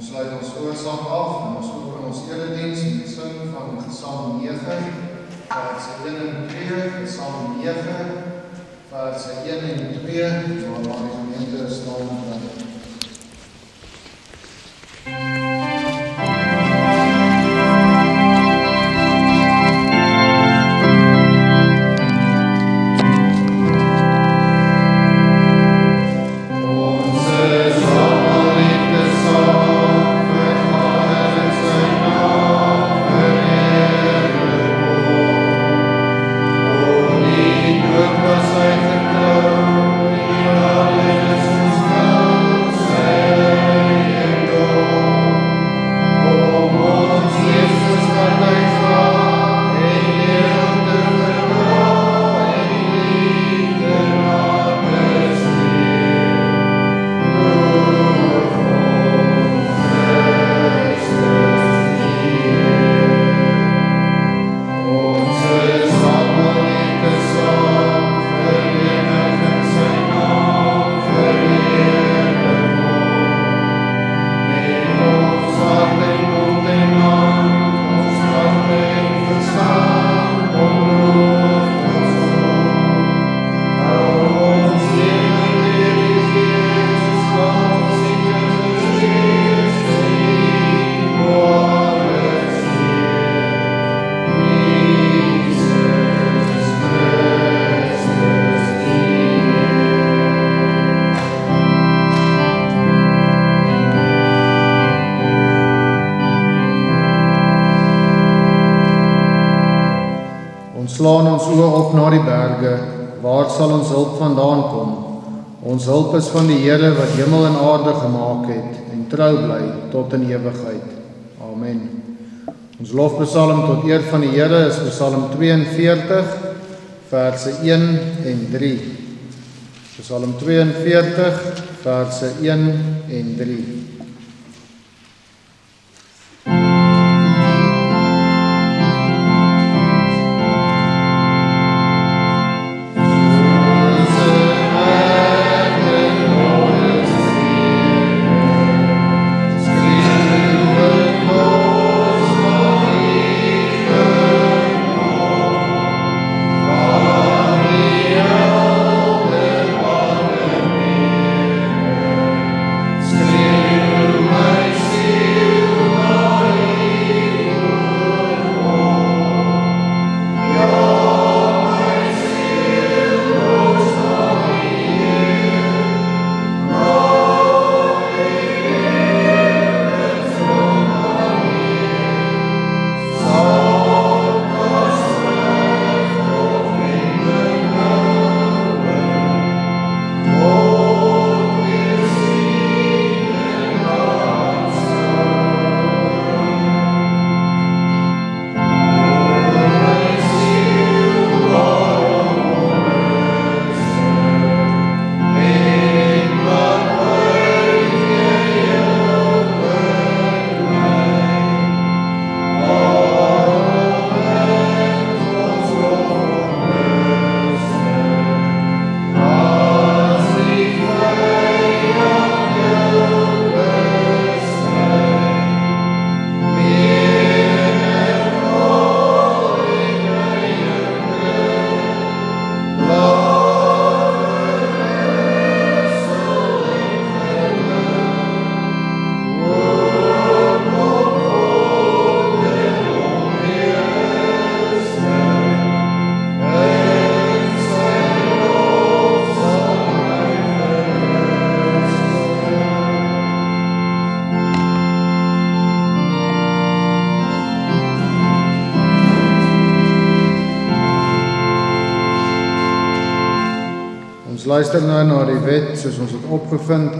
Ons sluit ons oorsaak af en ons open ons erediens met die sing van Psalm 9, verse 1 en 2, Psalm 9, verse 1 en 2, waar die gemeente staan bly. Slaan ons oë op na die berge, waar sal ons hulp vandaan kom? Ons hulp is van die Here wat hemel en aarde gemaak het en trou bly tot in ewigheid. Amen. Ons lofpsalm tot eer van die Here is Psalm 42, verse 1 en 3. Psalm 42, verse 1 en 3. Luister nou na die wet soos ons het opgevind,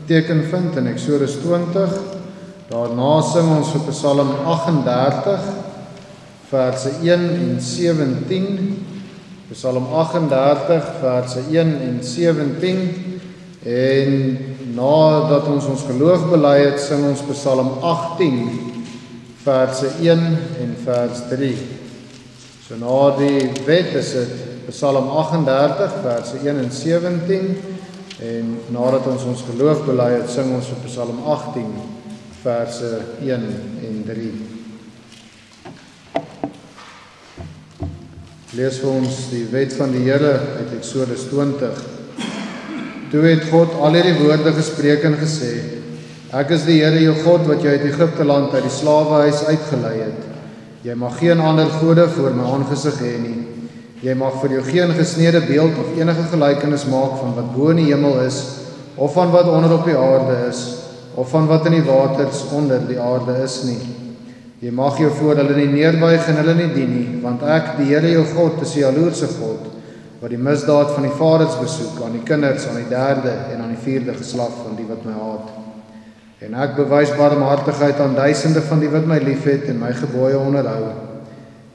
teken vind in Eksodus 20. Daarna sing ons vir Psalm 38, verse 1 en 17. Psalm 38, verse 1 en 17. En nadat ons geloof bely het, sing ons Psalm 18, verse 1 en vers 3. So na die wet is dit Psalm 38, verse 1 en 17, en nadat ons geloof bely het, sing ons vir Psalm 18, verse 1 en 3. Lees vir ons die wet van die Here uit Eksodus 20. Toe het God al hierdie woorde gespreek en gesê: Ek is die Here jou God wat jou uit Egipte land uit die slawehuis uitgelei het. Jy mag geen ander gode voor my aangesig hê nie. Jy mag vir jou geen gesnede beeld of enige gelykenis maak van wat bo in die hemel is, of van wat onder op die aarde is, of van wat in die waters onder die aarde is nie. Jy mag jou voor hulle nie neerbuig en hulle nie dien nie, want ek, die Here jou God, is die jaloerse God, wat die misdaad van die vaders besoek aan die kinders, aan die derde en aan die vierde geslag van die wat my haat. En ek bewys barmhartigheid aan duisende van die wat my liefhet en my gebooie onderhou.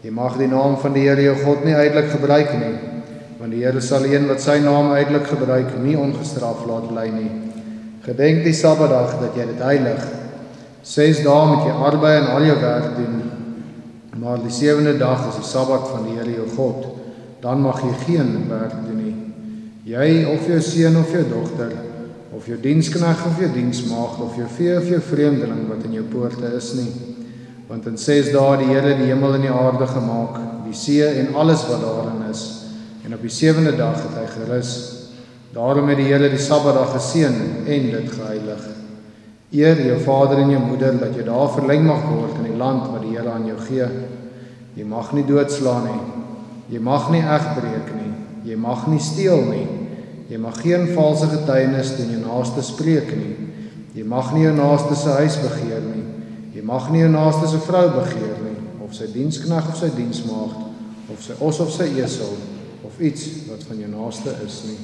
Jy mag die naam van die Here jou God nie uitelik gebruik nie, want die Here sal een wat sy naam uitelik gebruik nie ongestraf laat bly nie. Gedenk die Sabbatdag dat jy dit heilig. 6 dae moet jy arbei en al jou werk doen, maar die 7de dag is die Sabbat van die Here jou God. Dan mag jy geen werk doen nie. Jy of jou seun of jou dogter, of jou diensknegt of jou diensmaagd, of jou vee of jou vreemdeling wat in jou poorte is nie. Want in 6 dae het die Here die hemel en die aarde gemaak, die see en alles wat daarin is, en op die 7de dag het hy gerus. Daarom het die Here die Sabbatdag geseën en dit geheilig. Eer jou vader en jou moeder, dat jy daar verleng mag word in die land wat die Here aan jou gee. Jy mag nie doodslaan nie. Jy mag nie egbreek nie. Jy mag nie steel nie. Jy mag geen valse getuienis teen jou naaste spreek nie. Jy mag nie jou naaste se huis begeer nie. Jy mag nie jou naaste se vrou begeer nie, of sy diensknegt of sy diensmaagd, of sy os of sy esel, of iets wat van jou naaste is nie.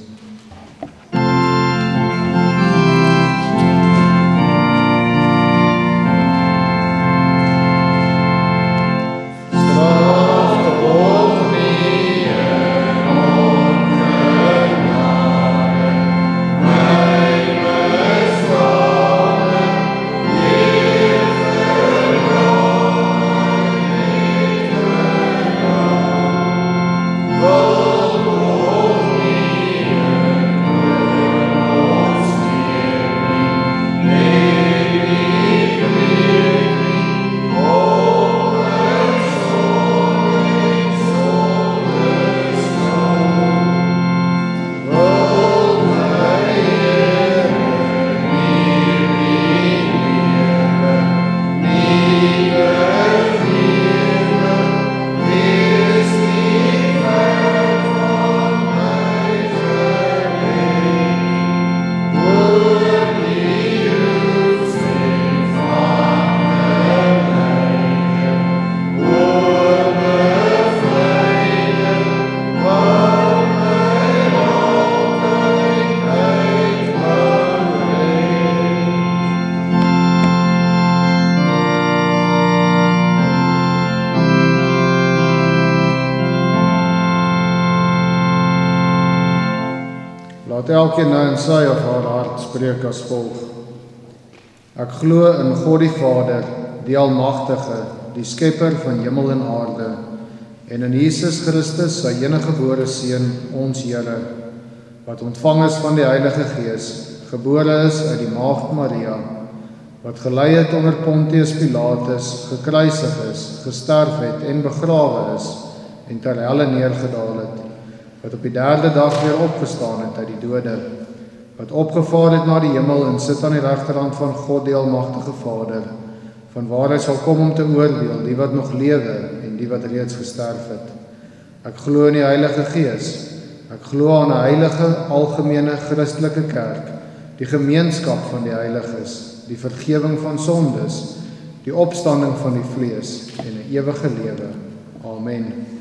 Laat elkeen nou in sy of haar hart spreek as volg. Ek glo in God die Vader, die Almagtige, die Skepper van hemel en aarde, en in Jesus Christus, sy eniggebore Seun, ons Here, wat ontvang is van die Heilige Gees, gebore is uit die Maagd Maria, wat gelei het onder Pontius Pilatus, gekruisig is, gesterf het en begrawe is, en ter helle neergedaal het, wat op die 3de dag weer opgestaan het uit die dode, wat opgevaar het na die hemel en sit aan die regterhand van God die Almagtige Vader, van waar hy sal kom om te oordeel die wat nog lewe en die wat reeds gesterf het. Ek glo in die Heilige Gees. Ek glo aan 'n heilige, algemene Christelike kerk, die gemeenskap van die heiliges, die vergifnis van sondes, die opstanding van die vlees en 'n ewige lewe. Amen.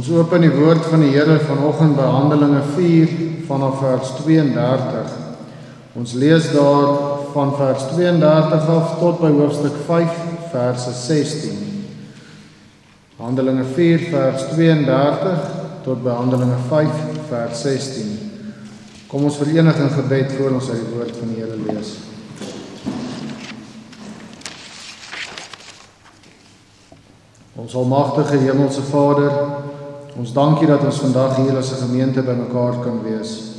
Ons open die woord van die Here vanoggend by Handelinge 4 vanaf vers 32. Ons lees daar van vers 32 af tot by hoofstuk 5 verse 16. Handelinge 4 vers 32 tot by Handelinge 5 vers 16. Kom ons verenig in gebed voor ons uit die woord van die Here lees. Ons almagtige hemelse Vader, ons dankie dat ons vandag hier as 'n gemeente by mekaar kan wees.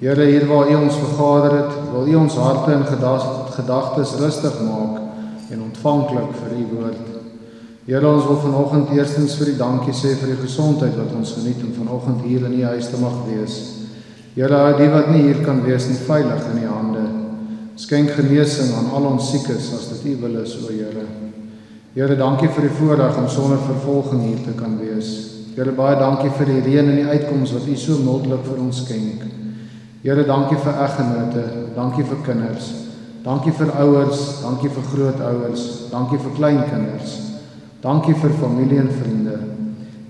Here, hier waar U ons vergader het, wil U ons harte en gedagtes rustig maak en ontvanklik vir U woord. Here, ons wil vanoggend eerstens vir U dankie sê vir die gesondheid wat ons geniet om vanoggend hier in U huis te mag wees. Here, hou die wat nie hier kan wees nie veilig in U hande. Skenk genesing aan al ons siekes as dit U wil is, o Here. Here, dankie vir die voorreg om sonder vervolging hier te kan wees. Here, baie dankie vir die reën en die uitkoms wat U so mildelik vir ons skenk. Here, dankie vir eggenote, dankie vir kinders, dankie vir ouers, dankie vir grootouers, dankie vir kleinkinders, dankie vir familie en vriende.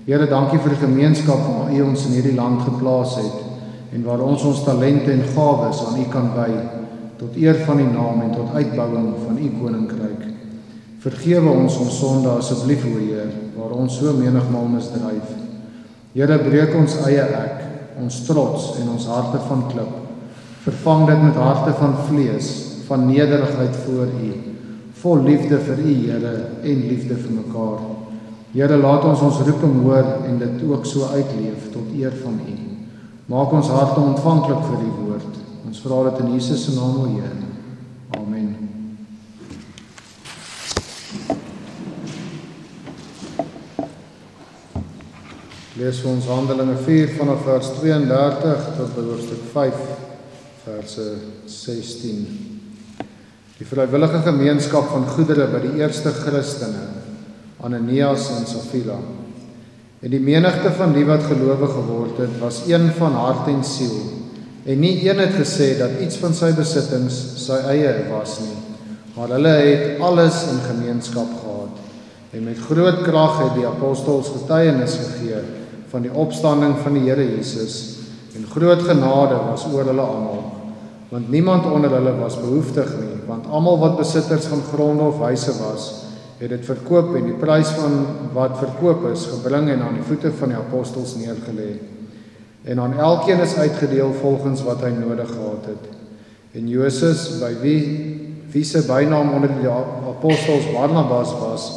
Here, dankie vir die gemeenskap waar U ons in hierdie land geplaas het en waar ons talente en gawes aan U kan wy tot eer van U naam en tot uitbouing van U koninkryk. Vergewe ons sonde asseblief, o Heer, waar ons so menigmaal misdryf. Here, breek ons eie ek, ons trots en ons harte van klip. Vervang dit met harte van vlees, van nederigheid voor U, vol liefde vir U, Here, en liefde vir mekaar. Here, laat ons roeping hoor en dit ook so uitleef tot eer van U. Maak ons harte ontvanklik vir U woord. Ons vra dit in Jesus se naam, o Heer. Amen. Lees vir ons Handelinge 4 vanaf vers 32 tot by hoofstuk 5 verse 16. Die vrywillige gemeenskap van goedere by die eerste Christene, Ananias en Safira. En die menigte van die wat gelowig geword het, was een van hart en siel, en nie een het gesê dat iets van sy besittings sy eie was nie, maar hulle het alles in gemeenskap gehad. En met groot krag het die apostels getuienis gegee van die opstanding van die Here Jesus, en groot genade was oor hulle almal, want niemand onder hulle was behoeftig nie, want almal wat besitters van gronde of huise was, het dit verkoop en die prys van wat verkoop is gebring en aan die voete van die apostels neergelê. En aan elkeen is uitgedeel volgens wat hy nodig gehad het. En Josef, by wie se bynaam onder die apostels Barnabas was,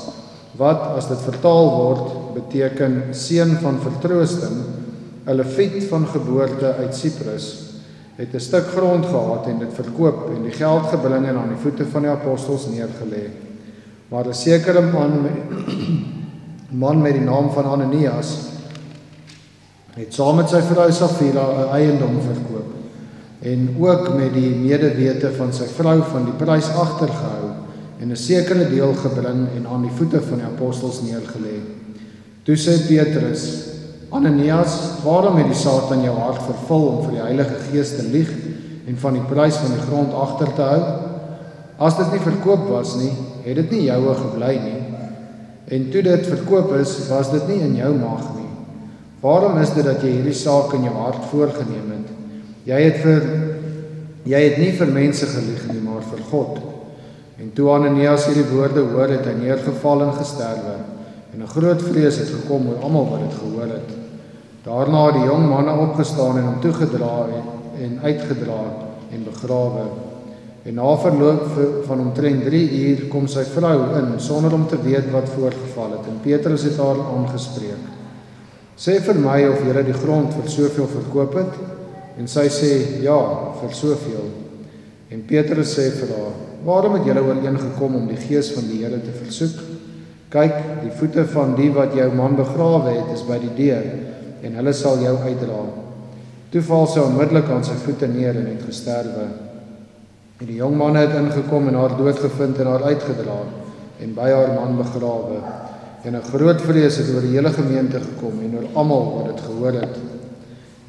wat as dit vertaal word beteken seun van vertroosting, 'n Lewiet van geboorte uit Siprus, het 'n stuk grond gehad en dit verkoop en die geld gebring en aan die voete van die apostels neergelê. Maar 'n sekere man met die naam van Ananias het saam met sy vrou Safira 'n eiendom verkoop en ook met die medewete van sy vrou van die prys agtergehou en 'n sekere deel gebring en aan die voete van die apostels neergelê. Toe sê Petrus: Ananias, waarom het die Satan jou hart vervul om vir die Heilige Gees te lieg en van die prys van die grond agter te hou? As dit nie verkoop was nie, het dit nie joue gebly nie. En toe dit verkoop is, was dit nie in jou mag nie. Waarom is dit dat jy hierdie saak in jou hart voorgeneem het? Jy het nie vir mense gelieg nie, maar vir God. En toe Ananias hierdie woorde hoor, het hy neergeval en gesterwe. En 'n groot vrees het gekom oor almal wat dit gehoor het. Daarna het die jong manne opgestaan en hom toegedra en uitgedra en begrawe. En na verloop van omtrent 3 uur kom sy vrou in, sonder om te weet wat voorgeval het. En Petrus het haar aangespreek: Sê vir my of jy die grond vir soveel verkoop het? En sy sê: Ja, vir soveel. En Petrus sê vir haar: Waarom het julle ooreengekom om die gees van die Here te versoek? Kyk, die voete van die wat jou man begrawe het, is by die deur, en hulle sal jou uitdra. Toe val sy onmiddellik aan sy voete neer en het gesterwe. En die jong manne het ingekom en haar doodgevind en haar uitgedra, en by haar man begrawe. En 'n groot vrees het oor die hele gemeente gekom en oor almal wat dit gehoor het.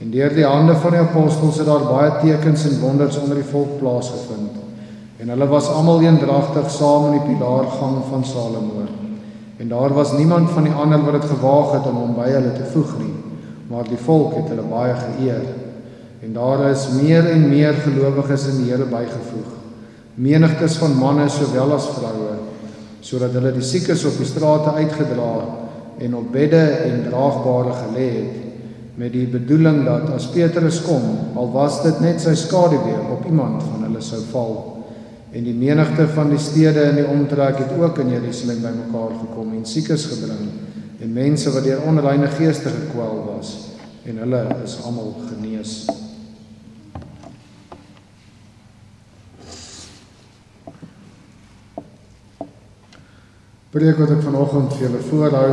En deur die hande van die apostels het daar baie tekens en wonders onder die volk plaasgevind. En hulle was almal eendragtig saam in die pilaargang van Salomo. En daar was niemand van die ander wat het gewaag het om hom by hulle te voeg nie, maar die volk het hulle baie geëer. En daar is meer en meer gelowiges in die Here bygevoeg, menigtes van manne sowel as vroue, sodat hulle die siekes op die strate uitgedra en op bedde en draagbare gelê het, met die bedoeling dat as Petrus kom, al was dit net sy skaduwee op iemand van hulle sou val. En die menigte van die stede in die omtrek het ook in Jerusalem bymekaar gekom en siekes gebring, en mense wat deur onreine geeste gekwel was, en hulle is almal genees. Preek wat ek vanoggend vir julle voorhou,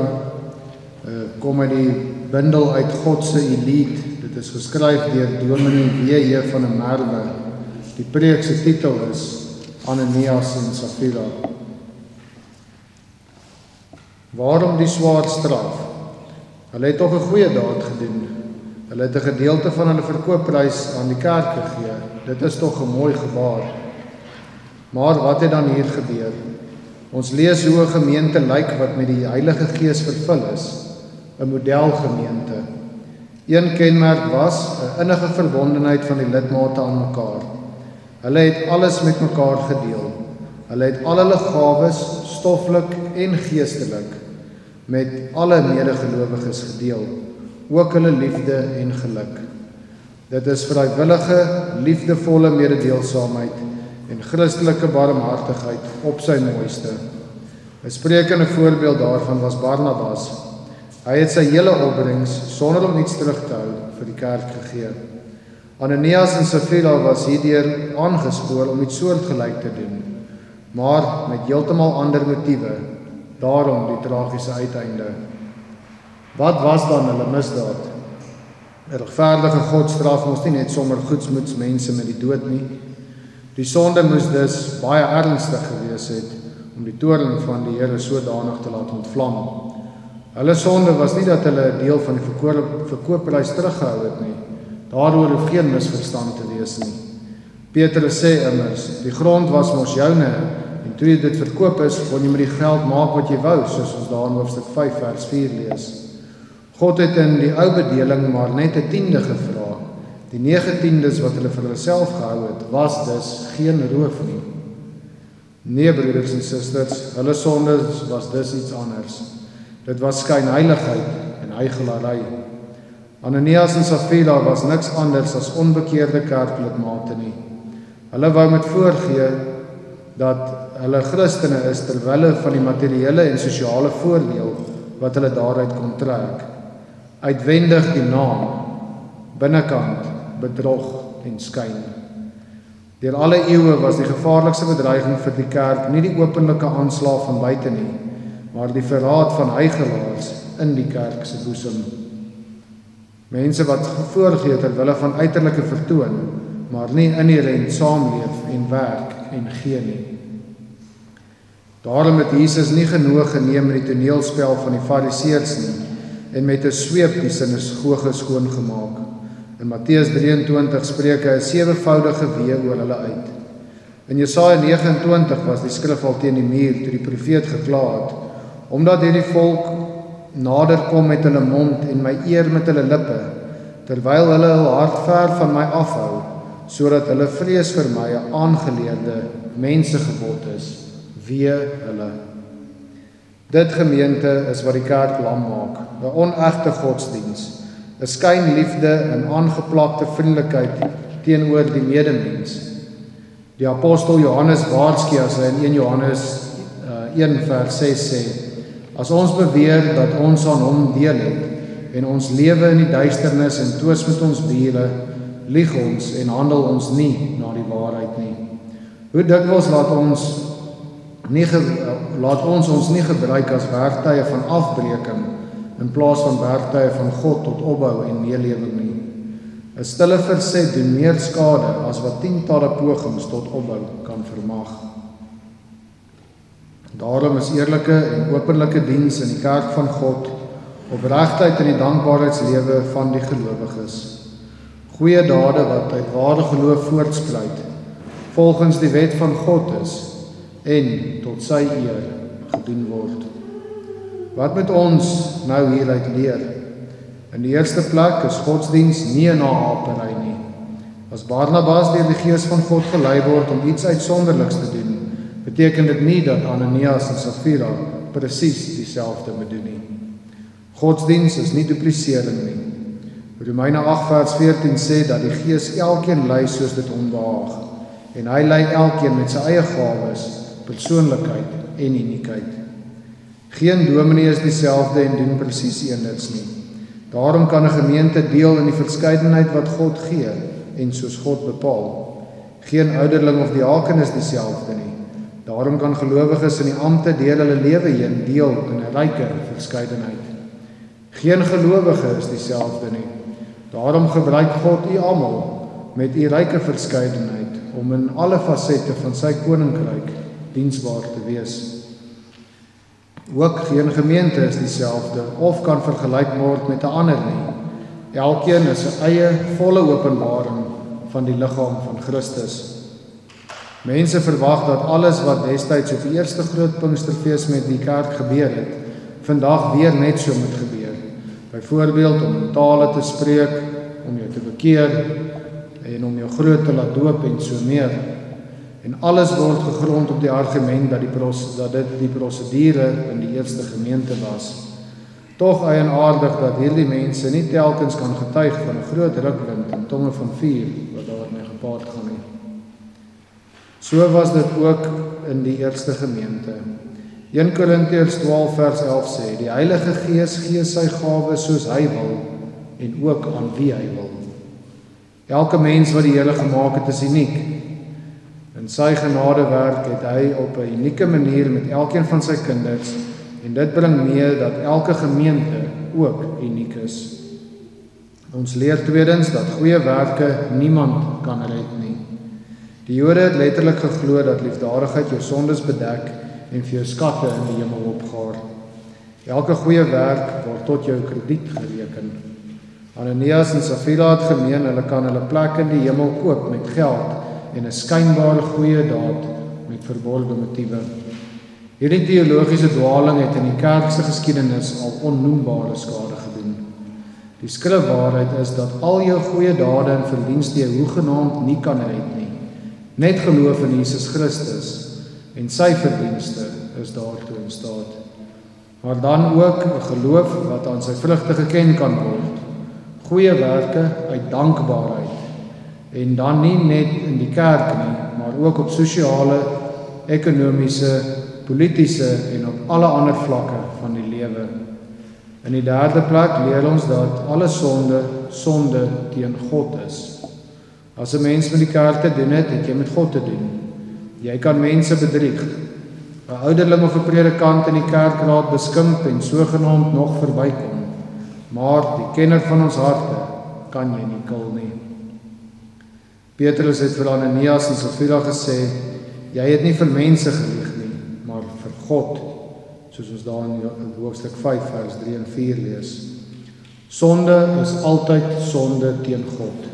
kom uit die bundel uit God se Elite. Dit is geskryf deur Dominee W.J. van der Merwe. Die preek se titel is Ananias en Safira. Waarom die swaar straf? Hulle het tog 'n goeie daad gedoen. Hulle het 'n gedeelte van hulle verkoopprys aan die kerk gegee. Dit is tog 'n mooi gebaar. Maar wat het dan hier gebeur? Ons lees hoe 'n gemeente lyk wat met die Heilige Gees vervul is, 'n modelgemeente. Een kenmerk was 'n innige verbondenheid van die lidmate aan mekaar. Hulle het alles met mekaar gedeel. Hulle het al hulle gawes, stoffelik en geestelik, met alle medegelowiges gedeel, ook hulle liefde en geluk. Dit is vrywillige, liefdevolle mededeelsaamheid en Christelike barmhartigheid op sy mooiste. 'n sprekende voorbeeld daarvan was Barnabas. Hy het sy hele opbrengs, sonder om iets terug te hou, vir die kerk gegee. Ananias en Safira was hierdeur aangespoor om iets soortgelyk te doen, maar met heeltemal ander motiewe, daarom die tragiese uiteinde. Wat was dan hulle misdaad? 'n regverdige God straf mos nie net sommer goedsmoeds mense met die dood nie. Die sonde moes dus baie ernstig gewees het om die toorn van die Here sodanig te laat ontvlam. Hulle sonde was nie dat hulle 'n deel van die verkoopprys teruggehou het nie. Daaroor hoef geen misverstand te wees nie. Petrus sê immers, die grond was mos joune, en toe jy dit verkoop is, kon jy met die geld maak wat jy wou, soos ons daar in hoofstuk 5 vers 4 lees. God het in die ou bedeling maar net 'n tiende gevra. Die 9 tiendes wat hulle vir hulle self gehou het, was dus geen roof nie. Nee, broeders en susters, hulle sondes was dus iets anders. Dit was skynheiligheid en huigelary. Ananias en Safira was niks anders as onbekeerde kerklidmate nie. Hulle wou met voorgee dat hulle Christene is terwille van die materiële en sosiale voordeel wat hulle daaruit kon trek. Uitwendig die naam, binnekant bedrog en skyn. Deur alle eeue was die gevaarlikste bedreiging vir die kerk nie die openlike aanslag van buite nie, maar die verraad van huigelaars in die kerk se boesem. Mense wat voorgee terwille van uiterlike vertoon, maar nie inherent saamleef en werk en gee nie. Daarom het Jesus nie genoeg geneem met die toneelspel van die Fariseërs nie en met 'n sweep die sinagoge skoongemaak. In Matteus 23 spreek hy 'n 7voudige wee oor hulle uit. In Jesaja 29 was die skrif al teen die muur toe die profeet gekla het, omdat hierdie volk nader kom met hulle mond en my eer met hulle lippe, terwyl hulle hul hart ver van my afhou, sodat hulle vrees vir my 'n aangeleerde mensegebod is. Wee hulle. Dit gemeente is wat die kerk lam maak, 'n onegte godsdiens, 'n skynliefde en aangeplakte vriendelikheid teenoor die medemens. Die apostel Johannes waarsku as hy in 1 Johannes 1 vers 6 sê, as ons beweer dat ons aan hom deel het en ons lewe in die duisternis en twis met ons bure, lieg ons en handel ons nie na die waarheid nie. Hoe dikwels laat ons nie gebruik as werktuie van afbreking in plaas van werktuie van God tot opbou en meelewing nie. 'n Stille verset doen meer skade as wat tientalle pogings tot opbou kan vermag. Daarom is eerlike en openlike diens in die kerk van God, opregtheid in die dankbaarheidslewe van die gelowiges. Goeie dade wat uit ware geloof voortspruit, volgens die wet van God is en tot sy eer gedoen word. Wat moet ons nou hieruit leer? In die eerste plek is godsdiens nie 'n naapery nie. As Barnabas deur die Gees van God gelei word om iets uitsonderliks te doen, beteken dit nie dat Ananias en Safira presies dieselfde moet doen nie. Godsdiens is nie duplisering nie. Romeine 8 vers 14 sê dat die Gees elkeen lei soos dit hom behaag, en hy lei elkeen met sy eie gawes, persoonlikheid en uniekheid. Geen dominee is dieselfde en doen presies eenders nie. Daarom kan 'n gemeente deel in die verskeidenheid wat God gee en soos God bepaal. Geen ouderling of diaken is dieselfde nie. Daarom kan gelowiges in die ampte deur hulle lewe heen deel in 'n ryker verskeidenheid. Geen gelowige is dieselfde nie. Daarom gebruik God u almal met u ryke verskeidenheid om in alle fasette van sy koninkryk diensbaar te wees. Ook geen gemeente is dieselfde of kan vergelyk word met 'n ander nie. Elkeen is 'n eie volle openbaring van die liggaam van Christus. Mense verwag dat alles wat destyds op die eerste groot Pinksterfees met die kerk gebeur het, vandag weer net so moet gebeur. Byvoorbeeld om in tale te spreek, om jou te bekeer en om jou groot te laat doop en so meer. En alles word gegrond op die argument dat dit die prosedure in die eerste gemeente was. Tog eienaardig dat hierdie mense nie telkens kan getuig van 'n groot rukwind en tonge van vuur wat daarmee gepaard gaan nie. So was dit ook in die eerste gemeente. 1 Korintiërs 12 vers 11 sê, die Heilige Gees gee sy gawes soos hy wil en ook aan wie hy wil. Elke mens wat die Here gemaak het is uniek. In sy genadewerk het hy op 'n unieke manier met elkeen van sy kinders, en dit bring mee dat elke gemeente ook uniek is. Ons leer tweedens dat goeie werke niemand kan red nie. Die Jode het letterlik geglo dat liefdadigheid jou sondes bedek en vir jou skatte in die hemel opgaar. Elke goeie werk word tot jou krediet gereken. Ananias en Safira het gemeen hulle kan hulle plek in die hemel koop met geld en 'n skynbare goeie daad met verborgde motiewe. Hierdie teologiese dwaling het in die kerk se geskiedenis al onnoembare skade gedoen. Die skrifwaarheid is dat al jou goeie dade en verdienste jou hoegenaamd nie kan red nie. Net geloof in Jesus Christus en sy verdienste is daartoe in staat. Maar dan ook 'n geloof wat aan sy vrugte geken kan word. Goeie werke uit dankbaarheid. En dan nie net in die kerk nie, maar ook op sosiale, ekonomiese, politiese en op alle ander vlakke van die lewe. In die derde plek leer ons dat alle sonde teen God is. As 'n mens met die kerk te doen het, het jy met God te doen. Jy kan mense bedrieg. 'n ouderling of 'n predikant in die kerkraad beskimp en sogenaamd nog verbykom. Maar die kenner van ons harte kan jy nie kil nie. Petrus het vir Ananias en Safira gesê, jy het nie vir mense gelieg nie, maar vir God, soos ons daar in hoofstuk 5 vers 3 en 4 lees. Sonde is altyd sonde teen God.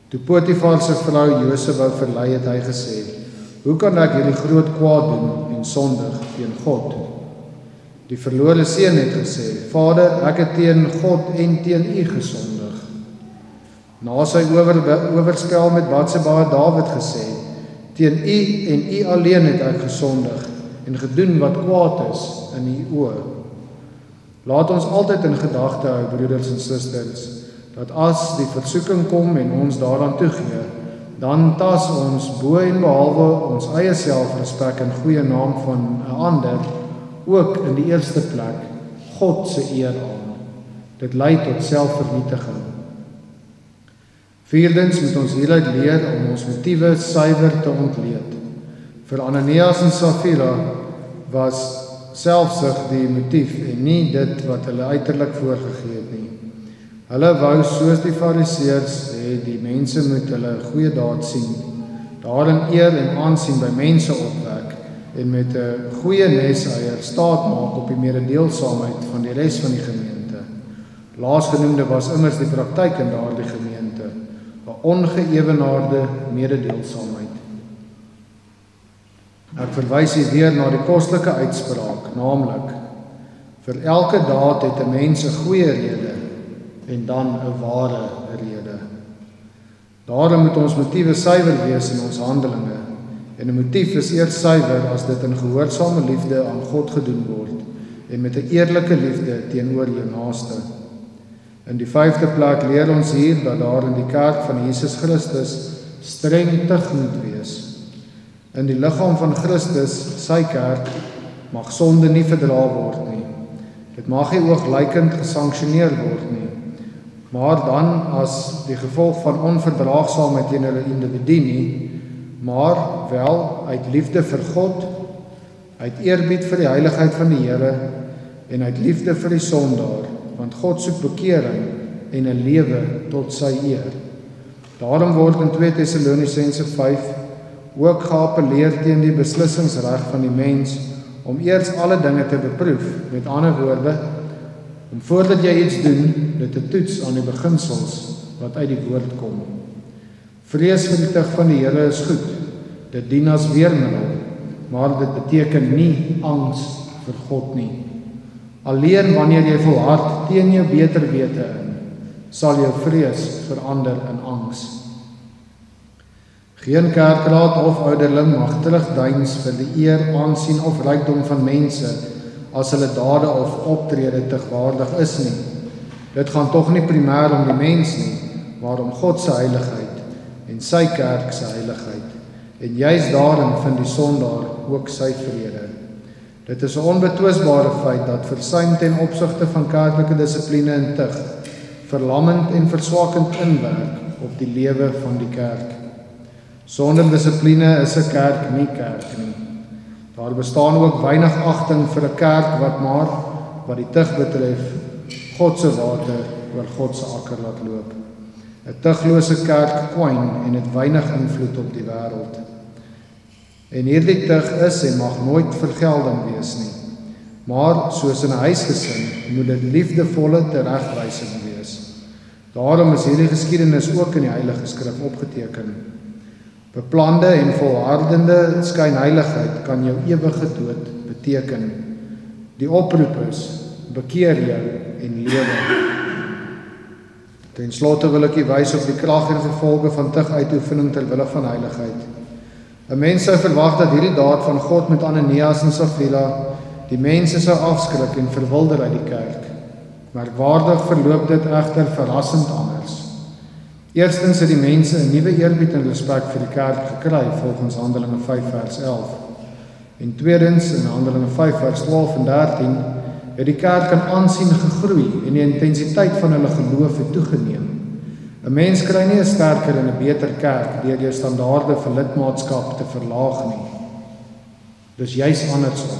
Toe Potifar se vrou Josef wou verlei, het hy gesê, hoe kan ek hierdie groot kwaad doen en sondig teen God? Die verlore seun het gesê, Vader, ek het teen God en teen u gesondig. Na sy oorspel met Batseba het Dawid gesê, teen u en u alleen het ek gesondig en gedoen wat kwaad is in u oë. Laat ons altyd in gedagte hou, broeders en susters, dat as die versoeking kom en ons daaraan toegee, dan tas ons bo en behalwe ons eie selfrespek en goeie naam van 'n ander, ook in die eerste plek God se eer aan. Dit lei tot selfvernietiging. Vierdens moet ons hieruit leer om ons motiewe suiwer te ontleed. Vir Ananias en Safira was selfsug die motief en nie dit wat hulle uiterlik voorgegee het nie. Hulle wou soos die Fariseërs hê die mense moet hulle goeie daad sien, daarin eer en aansien by mense opwek en met 'n goeie neseier staat maak op die mededeelsaamheid van die res van die gemeente. Laasgenoemde was immers die praktyk in daardie gemeente, 'n ongeëwenaarde mededeelsaamheid. Ek verwys hier weer na die kostelike uitspraak, naamlik, Vir elke daad het 'n mens 'n goeie rede en dan 'n ware rede. Daarom moet ons motiewe suiwer wees in ons handelinge. En 'n motief is eers suiwer as dit in gehoorsame liefde aan God gedoen word en met 'n eerlike liefde teenoor jou naaste. In die 5de plek leer ons hier dat daar in die kerk van Jesus Christus streng tug moet wees. In die liggaam van Christus, sy kerk, mag sonde nie verdra word nie. Dit mag nie ooglykend gesanksioneer word nie, maar dan as die gevolg van onverdraagsaamheid teenoor 'n individu nie, maar wel uit liefde vir God, uit eerbied vir die heiligheid van die Here en uit liefde vir die sondaar, want God soek bekering en 'n lewe tot sy eer. Daarom word in 2 Tessalonisense 5 ook geappelleer teen die beslissingsreg van die mens om eers alle dinge te beproef, met ander woorde, om voordat jy iets doen, dit te toets aan die beginsels wat uit die woord kom. Vrees vir die tug van die Here is goed, dit dien as weermiddel, maar dit beteken nie angs vir God nie. Alleen wanneer jy volhard teen jou beter wete in, sal jou vrees verander in angs. Geen kerkraad of ouderling mag terugdeins vir die eer, aansien of rykdom van mense as hulle dade of optrede tugwaardig is nie. Dit gaan tog nie primêr om die mens nie, maar om God se heiligheid en sy kerk se heiligheid. En juis daarin vind die sondaar ook sy vrede. Dit is 'n onbetwisbare feit dat versuim ten opsigte van kerklike dissipline en tug verlammend en verswakend inwerk op die lewe van die kerk. Sonder dissipline is 'n kerk nie kerk nie. Daar bestaan ook weinig agting vir 'n kerk wat die tug betref, God se water oor God se akker laat loop. 'n Tuglose kerk kwyn en het weinig invloed op die wêreld. En hierdie tug is en mag nooit vergelding wees nie. Maar soos in 'n huisgesin moet dit liefdevolle teregwysing wees. Daarom is hierdie geskiedenis ook in die Heilige Skrif opgeteken. Beplande en volhardende skynheiligheid kan jou ewige dood beteken. Die oproep is, bekeer jou en lewe. Ten slotte wil ek u wys op die krag en gevolge van tuguitoefening ter wille van heiligheid. 'n Mens sou verwag dat hierdie daad van God met Ananias en Safira die mense sou afskrik en verwilder uit die kerk. Merkwaardig verloop dit egter verrassend anders. Eerstens het die mense 'n nuwe eerbied en respek vir die kerk gekry volgens Handelinge 5 vers 11. En tweedens in Handelinge 5 vers 12 en 13 het die kerk in aansien gegroei en die intensiteit van hulle geloof het toegeneem. 'n Mens kry nie 'n sterker en 'n beter kerk deur jou standaarde vir lidmaatskap te verlaag nie. Dis juis andersom.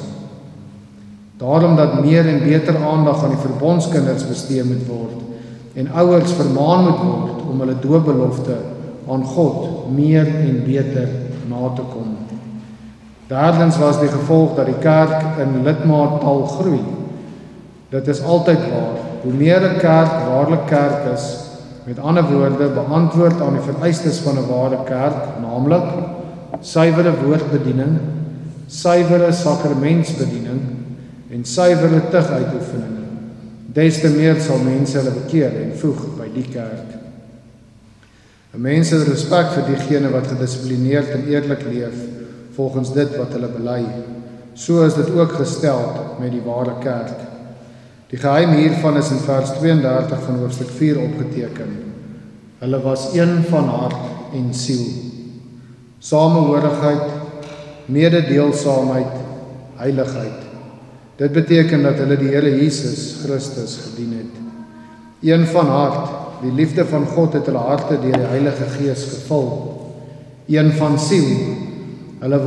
Daarom dat meer en beter aandag aan die verbondskinders bestee moet word en ouers vermaan moet word om hulle doopbelofte aan God meer en beter na te kom. Derdens was die gevolg dat die kerk in lidmaattal groei. Dit is altyd waar. Hoe meer 'n kerk waarlik kerk is, met ander woorde, beantwoord aan die vereistes van 'n ware kerk, naamlik suiwere woordbediening, suiwere sakramentsbediening en suiwere tuguitoefening, des te meer sal mense hulle bekeer en voeg by die kerk. 'n Mens het respek vir diegene wat gedissiplineerd en eerlik leef volgens dit wat hulle bely. So is dit ook gestel met die ware kerk. Die geheim hiervan is in vers 32 van hoofstuk 4 opgeteken. Hulle was een van hart en siel. Samehorigheid, mededeelsaamheid, heiligheid. Dit beteken dat hulle die Here Jesus Christus gedien het. Een van hart, die liefde van God het hulle harte deur die Heilige Gees gevul. Een van siel, hulle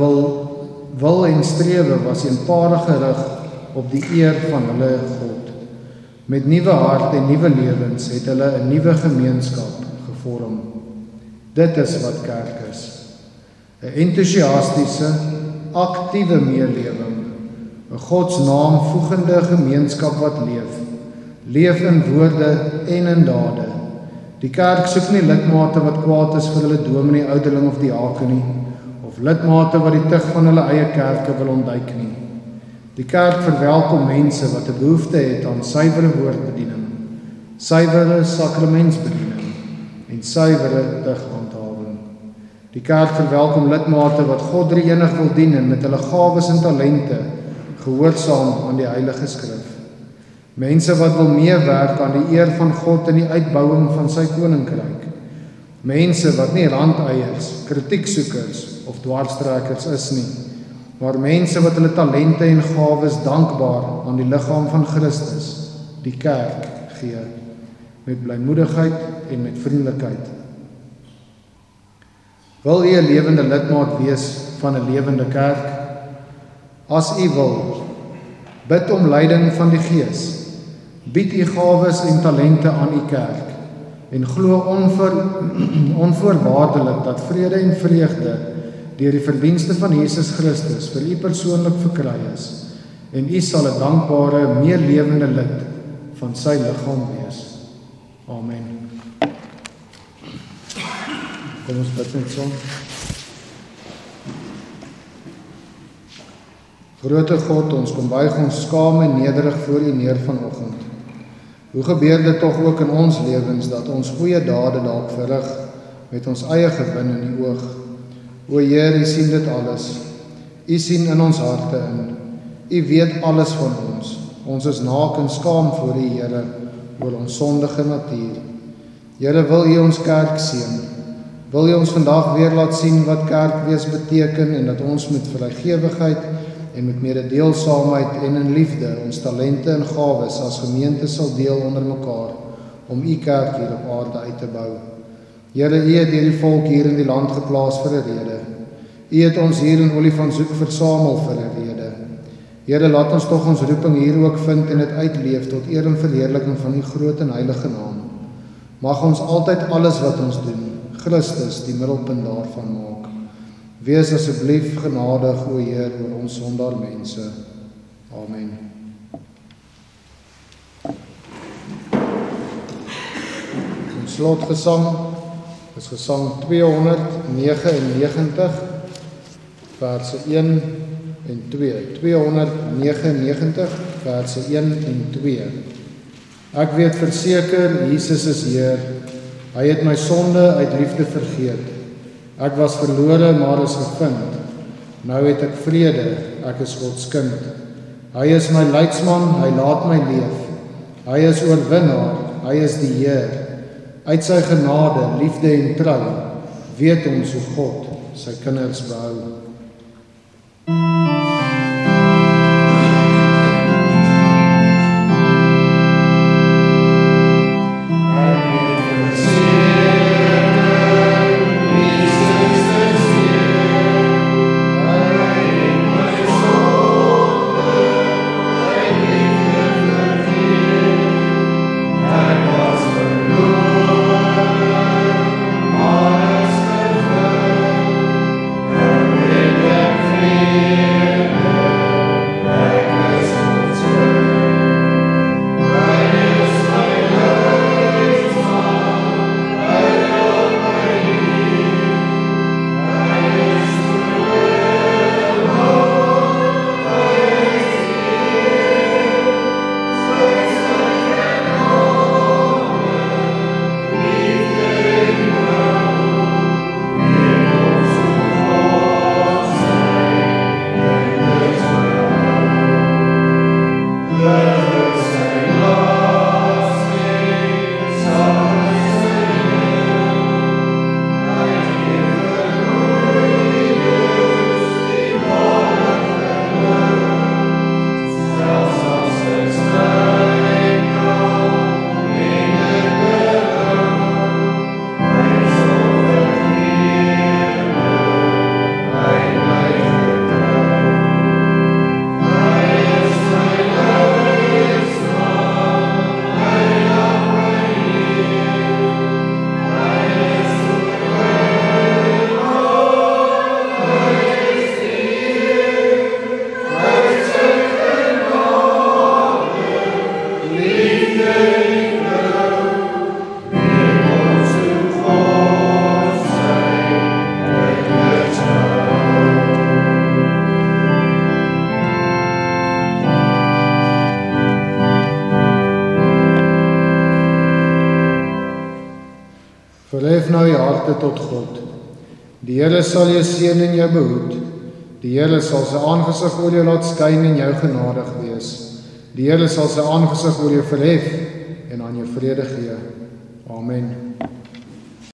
wil en strewe was eenparig gerig op die eer van hulle God. Met nuwe hart en nuwe lewens het hulle 'n nuwe gemeenskap gevorm. Dit is wat kerk is. 'n Entoesiastiese, aktiewe meelewing, 'n Godsnaam voegende gemeenskap wat leef in woorde en in dade. Die kerk soek nie lidmate wat kwaad is vir hulle dominee, ouderling of diaken nie, of lidmate wat die tug van hulle eie kerke wil ontduik nie. Die kerk verwelkom mense wat 'n behoefte het aan suiwere woordbediening, suiwere sakramentsbediening en suiwere dighandhawing. Die kerk verwelkom lidmate wat God drie-enig wil dien en met hulle gawes en talente gehoorsaam aan die Heilige Skrif. Mense wat wil meewerk aan die eer van God in die uitbouing van sy koninkryk. Mense wat nie randeiers, kritieksoekers of dwarstrekkers is nie, maar mense wat hulle talente en gawes dankbaar aan die liggaam van Christus, die kerk, gee, met blymoedigheid en met vriendelikheid. Wil u 'n lewende lidmaat wees van 'n lewende kerk? As u wil, bid om leiding van die Gees. Bied u gawes en talente aan u kerk en glo onvoorwaardelik dat vrede en vreugde deur die verdienste van Jesus Christus vir u persoonlik verkry is en u sal 'n dankbare, meelewende lid van sy liggaam wees. Amen. Kom ons bid net saam. Grote God, ons kom buig ons skaam en nederig voor u neer vanoggend. Hoe gebeur dit tog ook in ons lewens dat ons goeie dade dalk verrig met ons eie gewin in die oog? O Heer, u sien dit alles. U sien in ons harte in. U weet alles van ons. Ons is naak en skaam voor u, Here, oor ons sondige natuur. Here, wil u ons kerk seën? Wil u ons vandag weer laat sien wat kerk wees beteken en dat ons met vrygewigheid en met mededeelsaamheid en in liefde ons talente en gawes as gemeente sal deel onder mekaar om u kerk hier op aarde uit te bou. Here, u het hierdie volk hier in die land geplaas vir 'n rede. U het ons hier in Olifantshoek versamel vir 'n rede. Here, laat ons tog ons roeping hier ook vind en dit uitleef tot eer en verheerliking van u groot en heilige naam. Mag ons altyd alles wat ons doen, Christus die middelpunt daarvan maak. Wees asseblief genadig, o Heer, oor ons sondaar mense. Amen. Ons slotgesang is gesang 299, verse 1 en 2. 299, verse 1 en 2. Ek weet verseker, Jesus is Heer. Hy het my sonde uit liefde vergeet. Ek was verlore, maar is gevind. Nou het ek vrede, ek is God se kind. Hy is my leidsman, hy laat my leef. Hy is oorwinnaar, hy is die Heer. Uit sy genade, liefde en trou, weet ons hoe God sy kinders behou. Yeah. Verhef nou die harte tot God. Die Here sal jou seën en jou behoed. Die Here sal sy aangesig oor jou laat skyn en jou genadig wees. Die Here sal sy aangesig oor jou verhef en aan jou vrede gee. Amen.